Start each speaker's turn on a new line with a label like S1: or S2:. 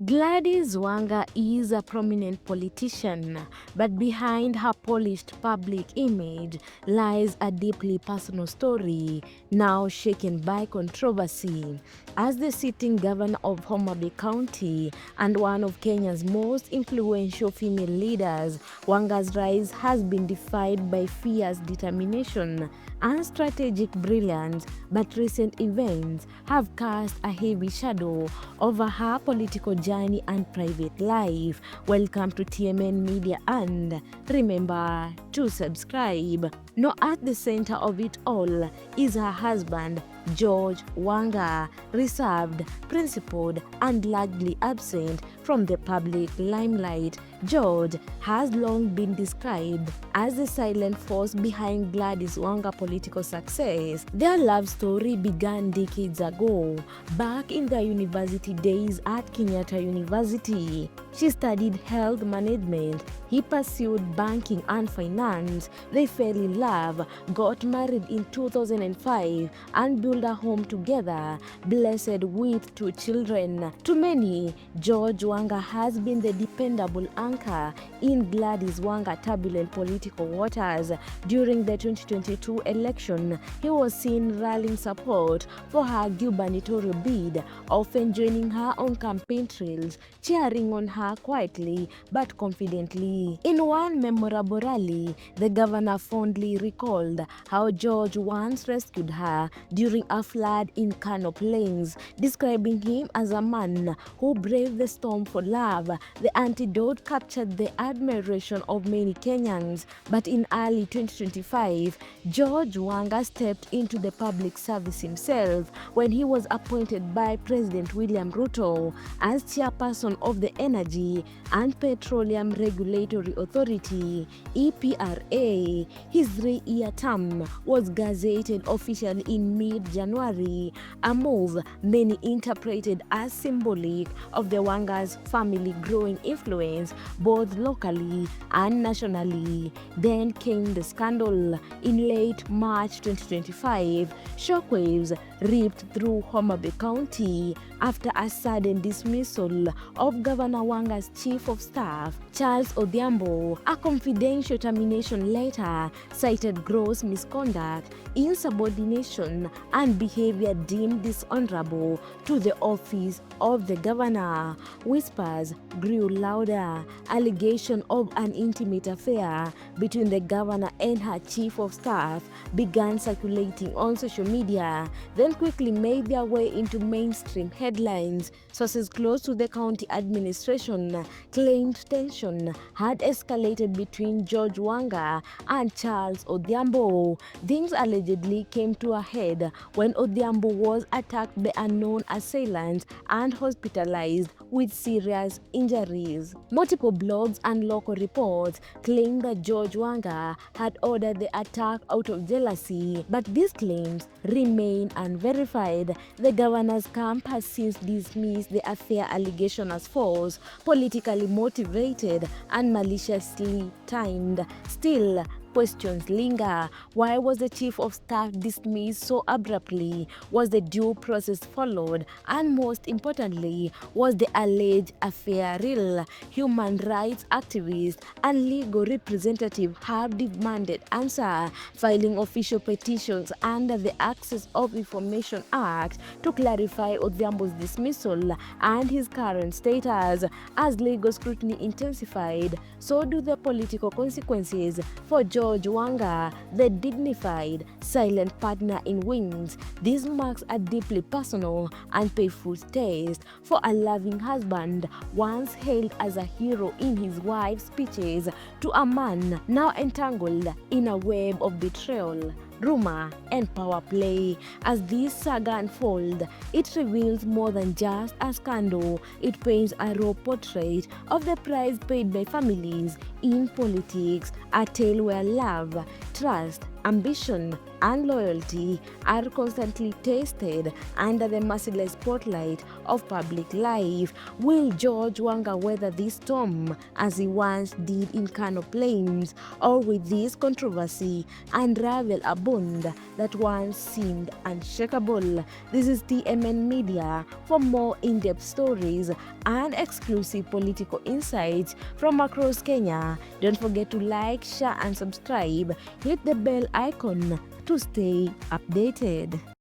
S1: Gladys Wanga is a prominent politician, but behind her polished public image lies a deeply personal story, now shaken by controversy. As the sitting governor of Homa Bay County and one of Kenya's most influential female leaders, Wanga's rise has been defined by fierce determination and strategic brilliance, but recent events have cast a heavy shadow over her political journey and private life. Welcome to TMN Media, and remember to subscribe. Now, at the center of it all is her husband, George Wanga, reserved, principled, and largely absent from the public limelight. George has long been described as the silent force behind Gladys Wanga political success. Their love story began decades ago, back in their university days at Kenyatta University. She studied health management. He pursued banking and finance. They fell in love, got married in 2005, and built a home together, blessed with 2 children. To many, George Wanga has been the dependable anchor in Gladys Wanga turbulent political waters. During the 2022 election, he was seen rallying support for her gubernatorial bid, often joining her on campaign trails, cheering on her quietly but confidently. In one memorable rally, the governor fondly recalled how George once rescued her during a flood in Kano Plains, describing him as a man who braved the storm for love. The antidote captured the admiration of many Kenyans, but in early 2025, George Wanga stepped into the public service himself when he was appointed by President William Ruto as chairperson of the Energy and Petroleum Regulatory Authority, EPRA. His 3-year term was gazetted officially in mid-January, a move many interpreted as symbolic of the Wanga's family growing influence both locally and nationally. Then came the scandal. In late March 2025, shockwaves ripped through Homa Bay County after a sudden dismissal of Governor Wanga's chief of staff, Charles Odhiambo. A confidential termination letter cited gross misconduct, insubordination, and behavior deemed dishonorable to the office of the governor. Whispers grew louder. Allegation of an intimate affair between the governor and her chief of staff began circulating on social media, then quickly made their way into mainstream headlines. Sources close to the county administration claimed tension had escalated between George Wanga and Charles Odhiambo. Things allegedly came to a head when Odhiambo was attacked by unknown assailants and hospitalized with serious injuries. Multiple blogs and local reports claim that George Wanga had ordered the attack out of jealousy, but these claims remain unverified. The governor's camp has since dismissed the affair allegation as false, politically motivated, and maliciously timed. Still, questions linger. Why was the chief of staff dismissed so abruptly? Was the due process followed? And most importantly, was the alleged affair real? Human rights activists and legal representatives have demanded answer, filing official petitions under the Access of Information Act to clarify Odhiambo's dismissal and his current status. As legal scrutiny intensified, so do the political consequences for George Wanga, the dignified, silent partner in wings. This marks a deeply personal and painful taste for a loving husband, once hailed as a hero in his wife's speeches, to a man now entangled in a web of betrayal, rumor, and power play. As this saga unfolds, it reveals more than just a scandal. It paints a raw portrait of the price paid by families in politics, a tale where love, trust, ambition, and loyalty are constantly tested under the merciless spotlight of public life. Will George Wanga weather this storm as he once did in Kano Plains, or with this controversy unravel a bond that once seemed unshakable? This is TMN Media. For more in-depth stories and exclusive political insights from across Kenya, don't forget to like, share, and subscribe. Hit the bell icon to stay updated.